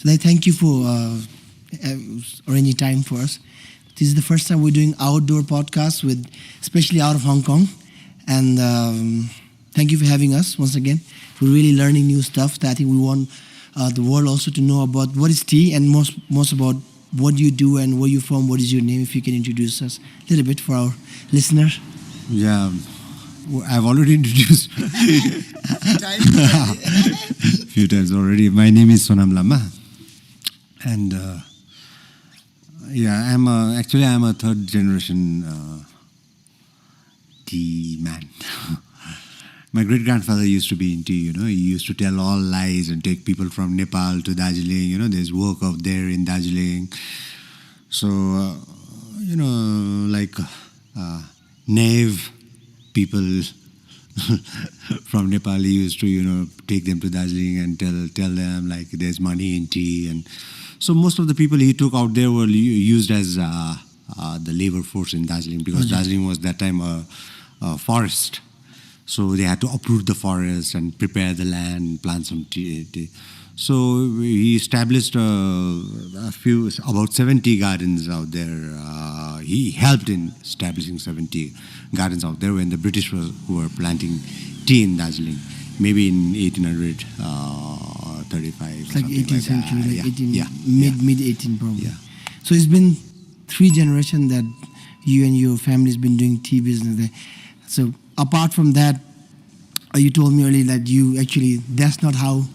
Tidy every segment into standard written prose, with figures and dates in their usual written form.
I thank you for arranging time for us. This is the first time we're doing outdoor podcasts with, especially out of Hong Kong. And thank you for having us once again. We're really learning new stuff that I think we want the world also to know about what is tea, and most about what you do and where you're from, what is your name, if you can introduce us a little bit for our listeners. Yeah, I've already introduced a few times already. My name is Sonam Lama, and I'm a third generation tea man. My great-grandfather used to be in tea, He used to tell all lies and take people from Nepal to Darjeeling. There's work out there in Darjeeling. So, naive people from Nepal, he used to, take them to Darjeeling and tell them, like, there's money in tea. And so most of the people he took out there were used as the labor force in Darjeeling, because Darjeeling was that time a forest. So they had to uproot the forest and prepare the land, plant some tea. So he established about 70 gardens out there. He helped in establishing 70 gardens out there when the British who were planting tea in Darjeeling, maybe in 1835. It's like 18th century, that. like 18, yeah. mid 18 probably. Yeah. So it's been 3 generations that you and your family's been doing tea business there. So apart from that, you told me earlier that you actually, that's not how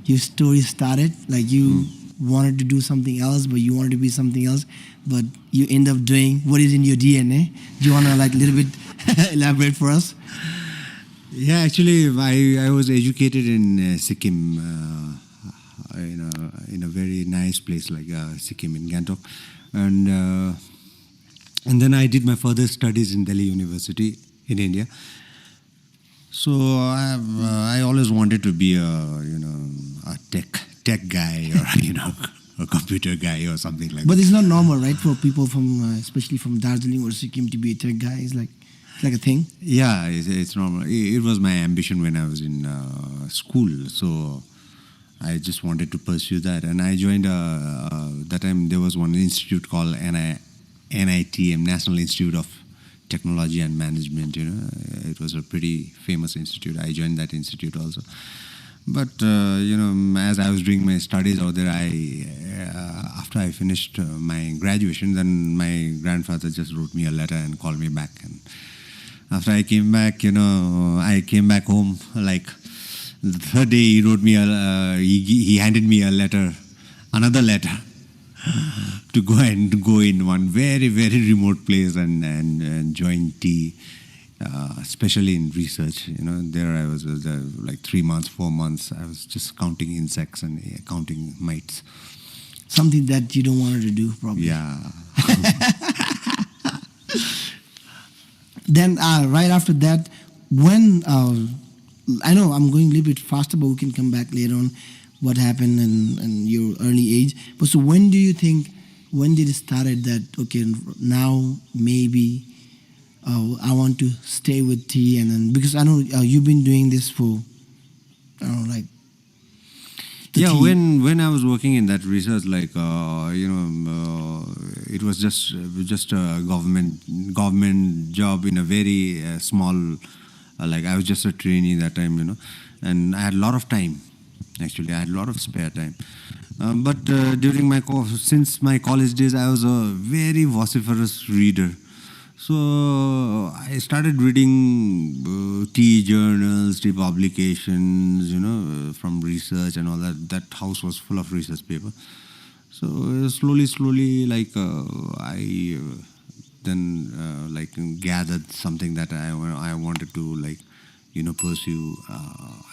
your story started. Like you wanted to do something else, but you wanted to be something else, but you end up doing what is in your DNA. Do you want to like a little bit elaborate for us? Yeah, actually, I was educated in Sikkim, in a very nice place like Sikkim in Gantok, and then I did my further studies in Delhi University in India. So I always wanted to be a tech guy, or a computer guy or something like that. But it's not normal, right, for people from especially from Darjeeling or Sikkim to be a tech guy. It's like a thing. Yeah, it's normal. It was my ambition when I was in school, so I just wanted to pursue that, and I joined. That time there was one institute called NITM, National Institute of Technology and Management. It was a pretty famous institute. I joined that institute also. But as I was doing my studies out there, after I finished my graduation, then my grandfather just wrote me a letter and called me back. And after I came back, I came back home. Like the third day, he wrote me he handed me a letter, another letter, to go in one very, very remote place and join tea, especially in research. There I was like 3 months, 4 months. I was just counting insects and counting mites. Something that you don't want to do, probably. Yeah. Then right after that, when I know I'm going a little bit faster, but we can come back later on. What happened in your early age? But so when did it started that, okay, now maybe I want to stay with tea, and then, because I know you've been doing this for, I don't know, like, yeah, when I was working in that research, like, it was just a government job in a very small, like I was just a trainee that time, and I had a lot of time. Actually, I had a lot of spare time. But during since my college days, I was a very vociferous reader. So I started reading tea journals, tea publications, from research and all that. That house was full of research paper. So slowly, like I then gathered something that I wanted to pursue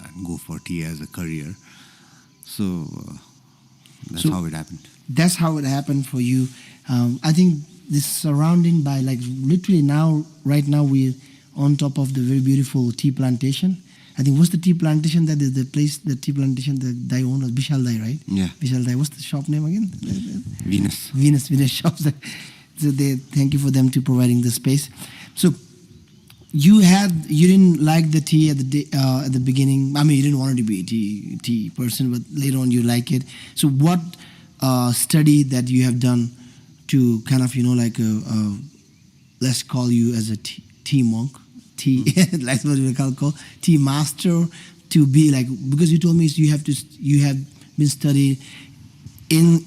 and go for tea as a career. So that's how it happened. That's how it happened for you. I think this surrounding by literally right now we're on top of the very beautiful tea plantation. I think what's the tea plantation that is the tea plantation that Dai owns, Vishal Dai, right? Yeah. Vishal Dai. What's the shop name again? Venus shops. So thank you for them to providing the space. So you didn't like the tea at the beginning. I mean, you didn't want to be a tea person, but later on you like it. So what study that you have done to kind of like let's call you as a tea monk, that's what we call tea master, to be like, because you told me you have been studied in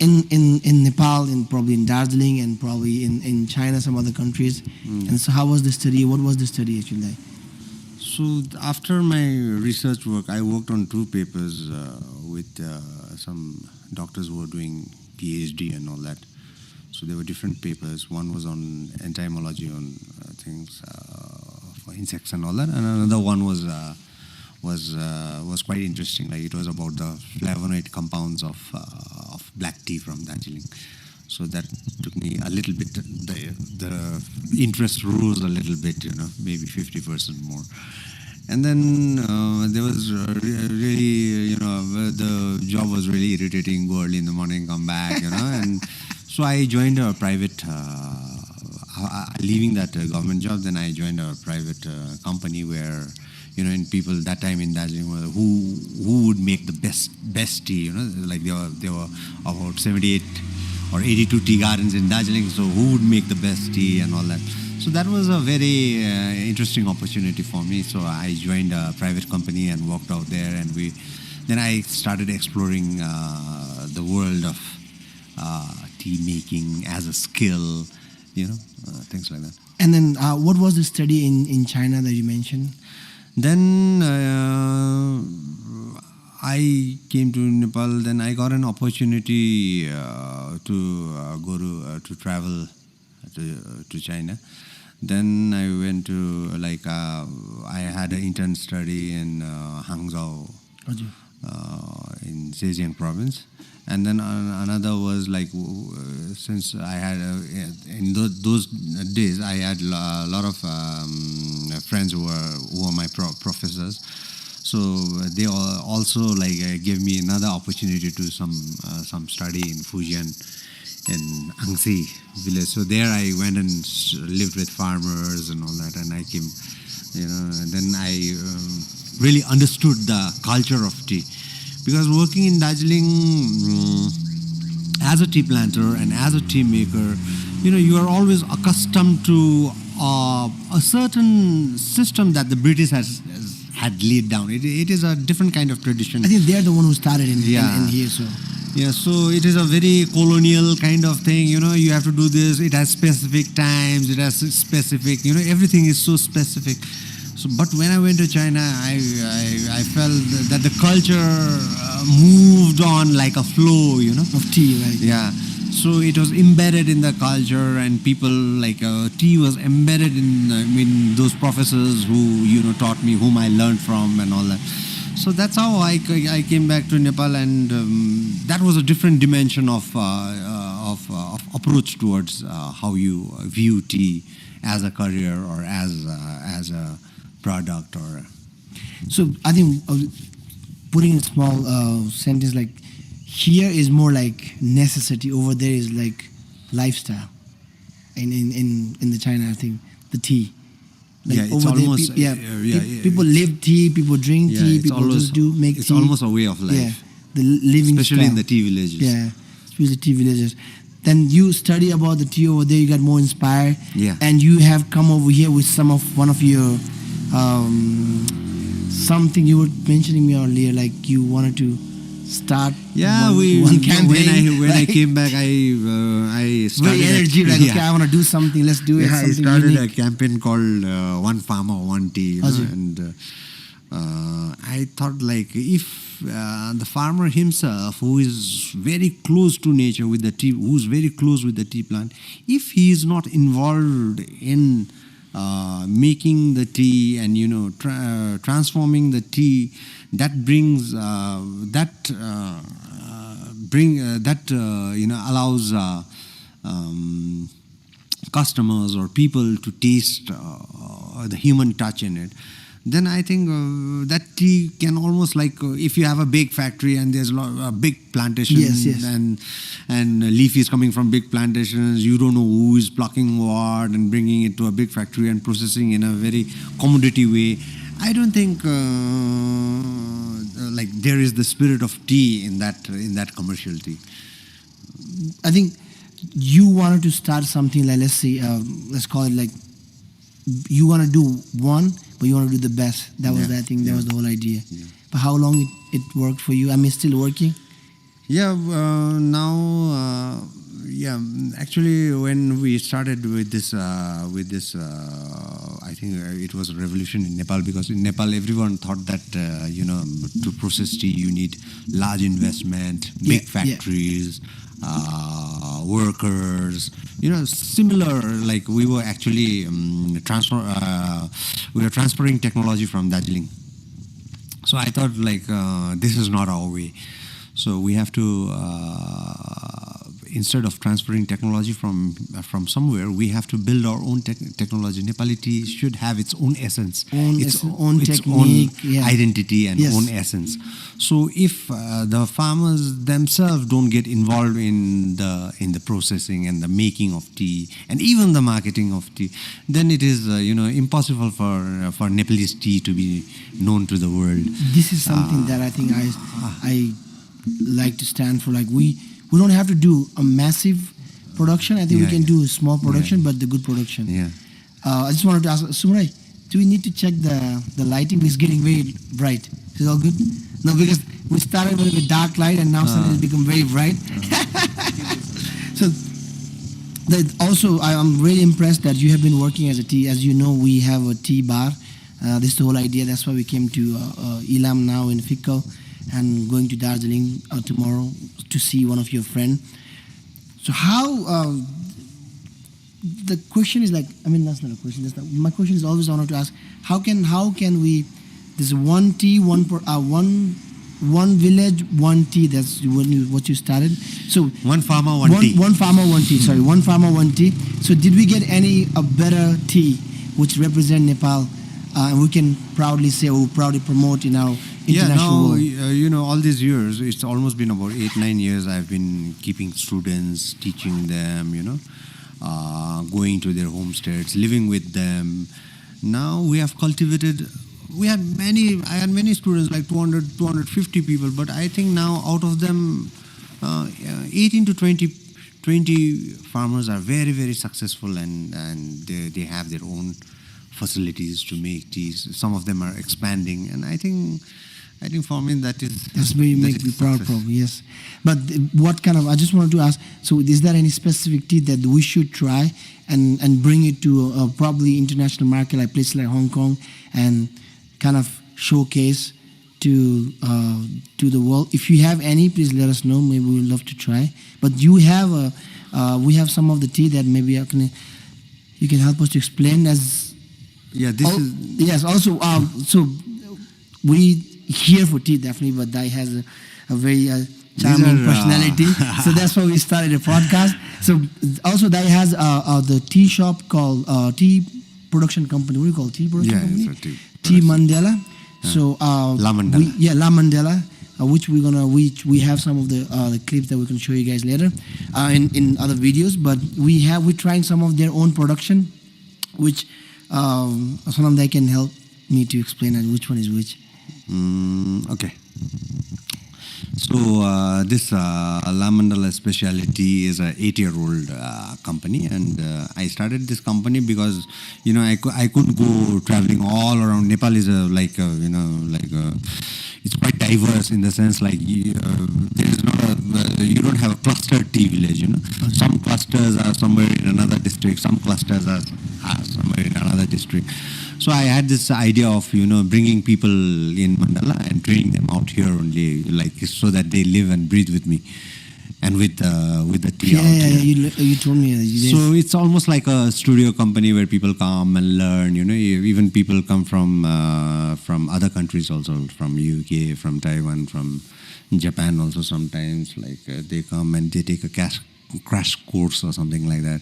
Nepal, and probably in Darjeeling, and probably in China, some other countries. And so how was the study? What was the study actually like? So after my research work, I worked on 2 papers with some doctors who were doing PhD and all that. So there were different papers. One was on entomology, on things for insects and all that, and another one was quite interesting. Like, it was about the flavonoid compounds of black tea from Darjeeling. So that took me a little bit. The interest rose a little bit, maybe 50% more. And then there was really, the job was really irritating. Go early in the morning, come back, and so I joined a private. Leaving that government job, then I joined a private company where, and people that time in Darjeeling were who would make the best tea. Like there were about 78 or 82 tea gardens in Darjeeling. So who would make the best tea and all that? So that was a very interesting opportunity for me. So I joined a private company and worked out there, and then I started exploring the world of tea making as a skill, things like that. And then what was the study in China that you mentioned? Then I came to Nepal. Then I got an opportunity to go to travel to China. Then I went to I had an intern study in Hangzhou, in Zhejiang province. And then another was since I had in those days I had a lot of friends who were my professors, so they also gave me another opportunity to do some study in Fujian, in Anxi village. So there I went and lived with farmers and all that, and I came, and then I really understood the culture of tea. Because working in Darjeeling as a tea planter and as a tea maker, you are always accustomed to a certain system that the British had laid down. It is a different kind of tradition. I think they're the one who started in here. So yeah, so it is a very colonial kind of thing. You have to do this. It has specific times. It has specific. Everything is so specific. So, but when I went to China, I felt that the culture moved on like a flow, of tea, right? Yeah. So it was embedded in the culture, and people tea was embedded in those professors who taught me, whom I learned from, and all that. So that's how I came back to Nepal, and that was a different dimension of approach towards how you view tea as a career or as a product. Or so I think putting a small sentence, like here is more like necessity, over there is like lifestyle. In the China, I think the tea. It's almost people live tea, people drink tea, people just make tea. It's almost a way of life. Yeah, the living especially style. in the tea villages. Yeah, especially the tea villages. Then you study about the tea over there, you got more inspired. Yeah. And you have come over here with one of your something you were mentioning me earlier, like you wanted to start one campaign. When I came back, I started energy, okay, I want to do something, let's do it. I started a campaign called One Farmer, One Tea, and I thought if the farmer himself, who is very close to nature with the tea, who's very close with the tea plant, if he is not involved in making the tea and transforming the tea, that brings allows customers or people to taste the human touch in it, then I think that tea can almost like if you have a big factory and there's a big plantation Yes. and leaf is coming from big plantations, you don't know who is plucking what and bringing it to a big factory and processing in a very commodity way. I don't think like there is the spirit of tea in that commercial tea. I think you wanted to start something like, let's say, let's call it like, you want to do one, but you want to do the best. That was Yeah. I think that was the whole idea. Yeah. But how long it worked for you? I mean, still working? Yeah, now, actually, when we started with this, I think it was a revolution in Nepal, because in Nepal, everyone thought that, to process tea, you need large investment, big factories, workers, similar, like we were actually we were transferring technology from Darjeeling. So I thought like, this is not our way. So we have to, instead of transferring technology from somewhere, we have to build our own technology. Nepali tea should have its own essence, its own technique, identity and own essence. So if the farmers themselves don't get involved in the processing and the making of tea and even the marketing of tea, then it is impossible for Nepalese tea to be known to the world. This is something that I think I like to stand for. Like we don't have to do a massive production. I think we can do a small production, but the good production. Yeah. I just wanted to ask Sumray, do we need to check the lighting? It's getting very bright. Is it all good? No, because we started with a dark light and now suddenly it's become very bright. So also, I'm really impressed that you have been working as a tea. As you know, we have a tea bar. This is the whole idea. That's why we came to Ilam now in Fikal and going to Darjeeling tomorrow to see one of your friends. So how, the question is like, I mean, that's not a question. My question is always I wanted to ask, how can we, this one tea, one village, one tea, that's what you started. So one farmer, one tea. One farmer, one tea, sorry. One farmer, one tea. So did we get a better tea which represent Nepal and we can proudly say or proudly promote in our international world? All these years, it's almost been about 8-9 years I've been keeping students, teaching them, going to their homesteads, living with them. Now we have cultivated, I had many students, like 200, 250 people, but I think now out of them, 18 to 20 farmers are very, very successful and they have their own facilities to make teas. Some of them are expanding, and I think for me that's very makes me proud, probably, yes. But what kind of, I just wanted to ask, so is there any specific tea that we should try and bring it to a probably international market, like places like Hong Kong, and kind of showcase to the world? If you have any, please let us know. Maybe we'd love to try. But you have we have some of the tea that maybe you can help us to explain as. Yeah, yes. Also, so we here for tea definitely, but Dai has a very charming personality. So that's why we started a podcast. So also Dai has the tea shop called tea production company. What do you call it? Tea production company? It's a tea Mandela. So La Mandela. La Mandela. Which we have some of the clips that we can show you guys later in other videos. But we're trying some of their own production, which Sonam, they can help me to explain which one is which. Okay. So this La Mandala Specialty is an 8-year-old company, and I started this company because I couldn't go traveling all around. Nepal is it's quite diverse in the sense like there is not you don't have a clustered tea village. Some clusters are somewhere in another district, some clusters are somewhere in another district. So I had this idea of bringing people in Mandala and training them out here only, like so that they live and breathe with me, and with the tea out here. You told me. So it's almost like a studio company where people come and learn. Even people come from other countries also, from UK, from Taiwan, from Japan also sometimes. Like they come and they take a crash course or something like that.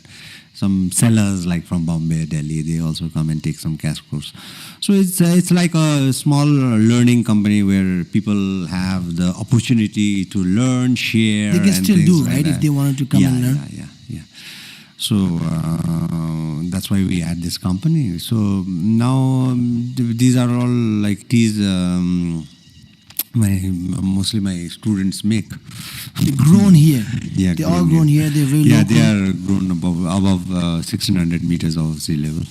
Some sellers like from Bombay, Delhi, they also come and take some crash course. So it's like a small learning company where people have the opportunity to learn, share. They can and still things do, like right? that. If they wanted to come and learn. Yeah. So that's why we had this company. So now these are all like teas. Mostly my students make. They're grown here. Yeah, they're all grown here. They're very local. they are grown above 1600 meters of sea level.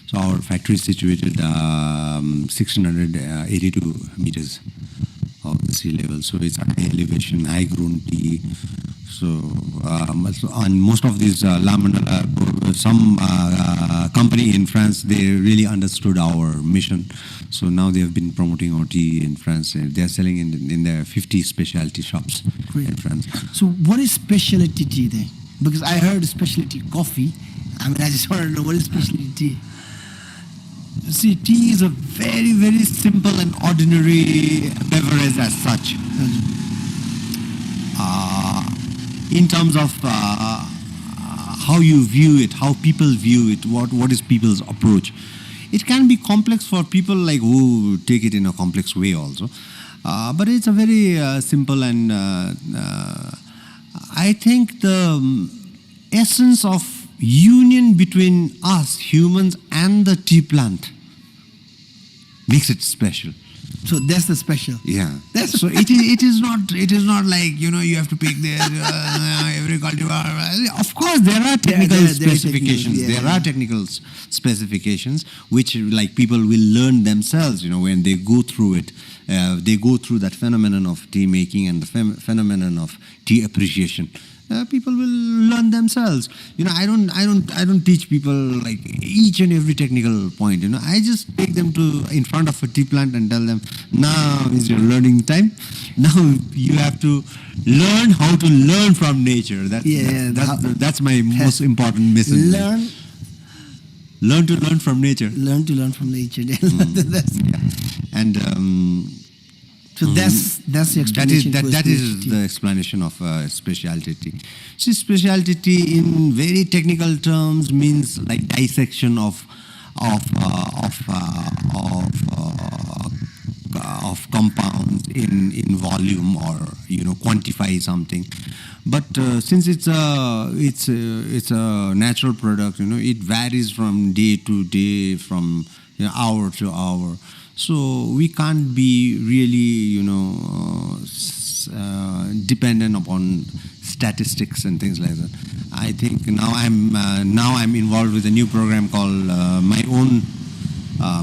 So our factory is situated 1682 meters of the sea level. So it's high elevation, high grown tea. So on most of these some company in France, they really understood our mission. So now they have been promoting our tea in France. They are selling in their 50 specialty shops in France. So what is specialty tea there? Because I heard specialty coffee. I mean, I just want to know what is specialty tea. See, tea is a very, very simple and ordinary beverage as such. In terms of how you view it, how people view it, what is people's approach. It can be complex for people like who take it in a complex way also. But it's a very simple and I think the essence of union between us humans and the tea plant makes it special. So that's the special. Yeah. So it is not like you have to pick there every cultivar. Of course there are technical specifications. There are technical specifications which like people will learn themselves. When they go through it, they go through that phenomenon of tea making and the phenomenon of tea appreciation. People will learn themselves. I don't teach people like each and every technical point. I just take them in front of a tea plant and tell them, now is your learning time. Now you have to learn how to learn from nature. That's my most important message. Learn to learn from nature. Learn to learn from nature. And so that's the explanation. That is the explanation of specialty tea. See, specialty tea in very technical terms means like dissection of compounds in volume or quantify something. But since it's a natural product, it varies from day to day, from hour to hour. So we can't be really, dependent upon statistics and things like that. I think now I'm involved with a new program called my own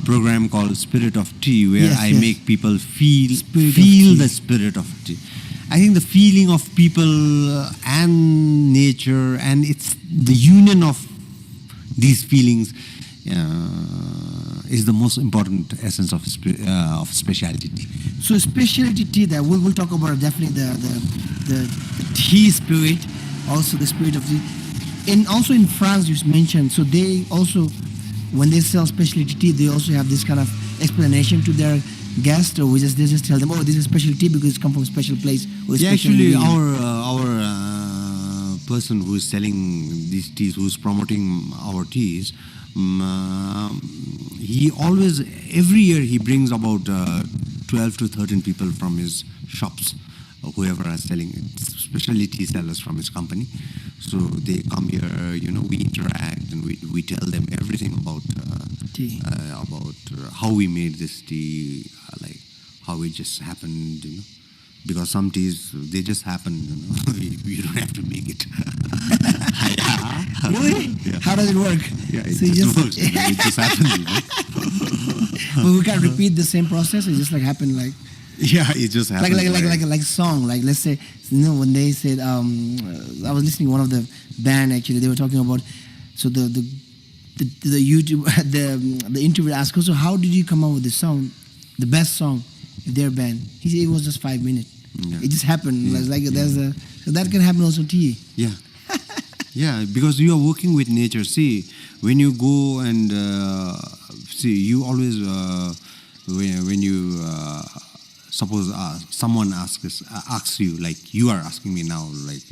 program called Spirit of Tea, where I make people feel the spirit of tea. I think the feeling of people and nature, and it's the union of these feelings. Is the most important essence of specialty tea. So specialty tea, that we'll talk about definitely the tea spirit, also the spirit of tea. And also in France, you mentioned, so they also, when they sell specialty tea, they also have this kind of explanation to their guests, or they just tell them, oh, this is specialty tea because it's come from a special place. Or actually, our person who is selling these teas, who's promoting our teas, he always, every year he brings about 12 to 13 people from his shops, whoever are selling it, especially tea sellers from his company. So they come here, we interact and we tell them everything about tea, about how we made this tea, like how it just happened, Because some teas, they just happen, you don't have to make it. Really? Yeah. How does it work? Yeah, it just works. It just happens. But we can't repeat the same process. It just like happened like. Yeah, it just happens. Like a song. Like let's say, when they said, I was listening to one of the band actually. They were talking about, so the YouTube the interview asked, so how did you come up with the song, the best song of their band? He said it was just 5 minutes. Yeah. It just happened. So that can happen also to you. Yeah. Yeah, because you are working with nature. See, when you go and you always when you suppose someone asks you, like you are asking me now, like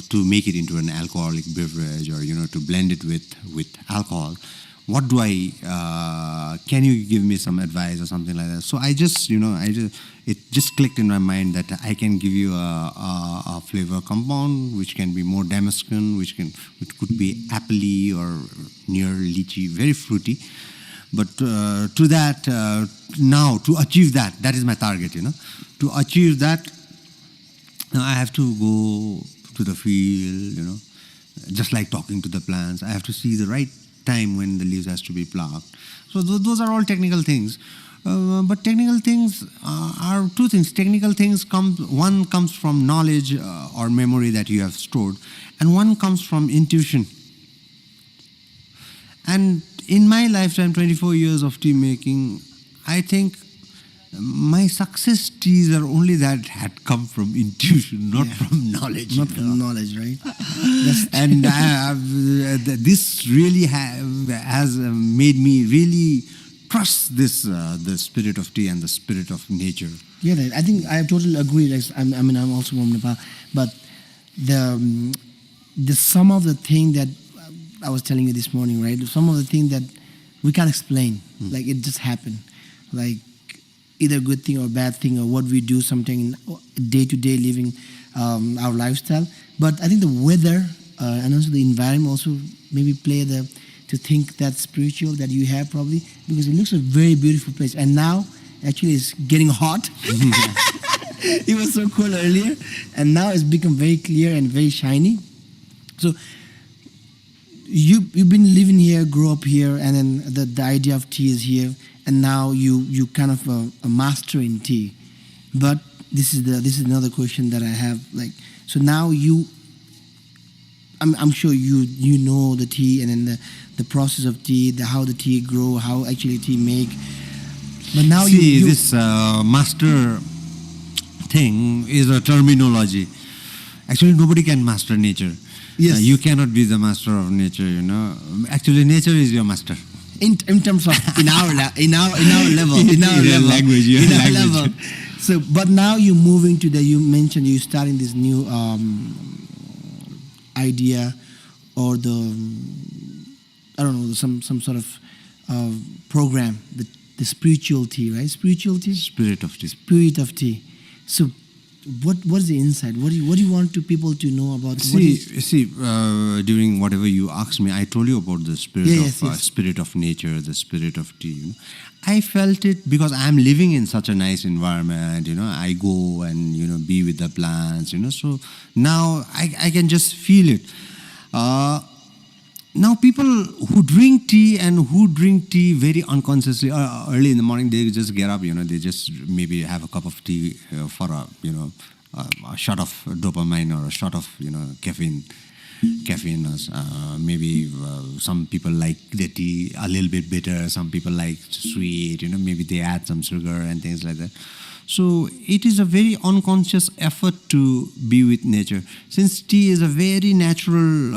to make it into an alcoholic beverage, or to blend it with alcohol. What do I? Can you give me some advice or something like that? So it just clicked in my mind that I can give you a flavor compound which can be more Damascus, which could be appley or near lychee, very fruity. But to that, now to achieve that is my target. To achieve that, now I have to go to the field. Just like talking to the plants, I have to see the right time when the leaves has to be plucked. So those are all technical things. But technical things are two things. Technical things one comes from knowledge or memory that you have stored, and one comes from intuition. And in my lifetime, 24 years of tea making, I think my success teas are only that had come from intuition, not from knowledge. Not from knowledge, right? And this really has made me really trust this the spirit of tea and the spirit of nature. Yeah, right. I think I totally agree. Like, I'm also from Nepal, but the some of the thing that I was telling you this morning, right? Some of the thing that we can't explain, like it just happened, like either good thing or bad thing, or what we do something in day-to-day living, our lifestyle. But I think the weather and also the environment also maybe play to think that spiritual that you have probably, because it looks a very beautiful place. And now actually it's getting hot. It was so cool earlier, and now it's become very clear and very shiny. So you've been living here, grew up here, and then the idea of tea is here, and now you kind of a master in tea. But this is another question that I have. Like, so now I'm sure you know the tea, and then the process of tea, how the tea grow, how actually tea make. But now this master thing is a terminology. Actually, nobody can master nature. Yes. You cannot be the master of nature. Actually, nature is your master. In terms of in our level, in our level. So, but now you're moving to you mentioned you're starting this new idea, or I don't know, some sort of program, the spiritual tea, right? Spiritual tea? Spirit of tea. Spirit of tea. So what's the insight? What do you want people to know about? During whatever you asked me, I told you about the spirit of nature, the spirit of tea. I felt it because I'm living in such a nice environment. I go and be with the plants. So now I can just feel it. Now people who drink tea very unconsciously, early in the morning, they just get up, they just maybe have a cup of tea for a shot of dopamine or a shot of, caffeine. Maybe some people like the tea a little bit bitter, some people like sweet, maybe they add some sugar and things like that. So it is a very unconscious effort to be with nature. Since tea is a very natural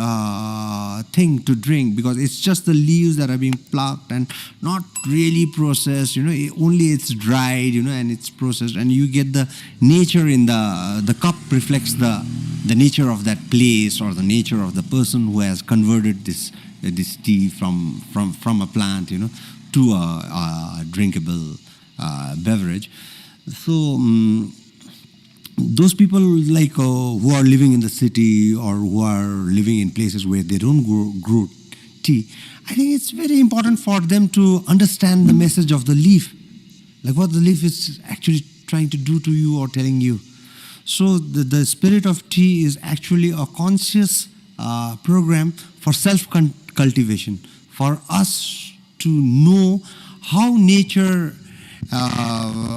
thing to drink, because it's just the leaves that are being plucked and not really processed, only it's dried, and it's processed, and you get the nature in the cup reflects the nature of that place, or the nature of the person who has converted this tea from a plant, to a drinkable beverage. So those people who are living in the city, or who are living in places where they don't grow tea, I think it's very important for them to understand the message of the leaf, like what the leaf is actually trying to do to you or telling you. So the spirit of tea is actually a conscious program for self-cultivation, for us to know how nature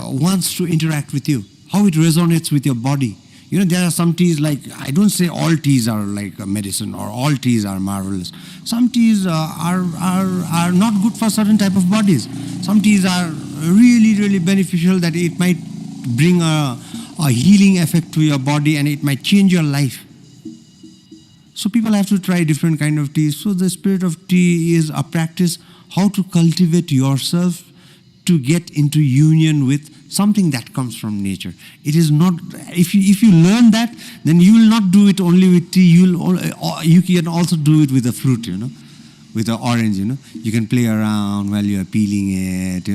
wants to interact with you, how it resonates with your body. There are some teas, like, I don't say all teas are like a medicine or all teas are marvelous. Some teas are not good for certain type of bodies. Some teas are really, really beneficial, that it might bring a healing effect to your body, and it might change your life. So people have to try different kind of teas. So the spirit of tea is a practice how to cultivate yourself to get into union with something that comes from nature. It is not, if you learn that, then you will not do it only with tea. You can also do it with a fruit, with an orange. You can play around while you are peeling it.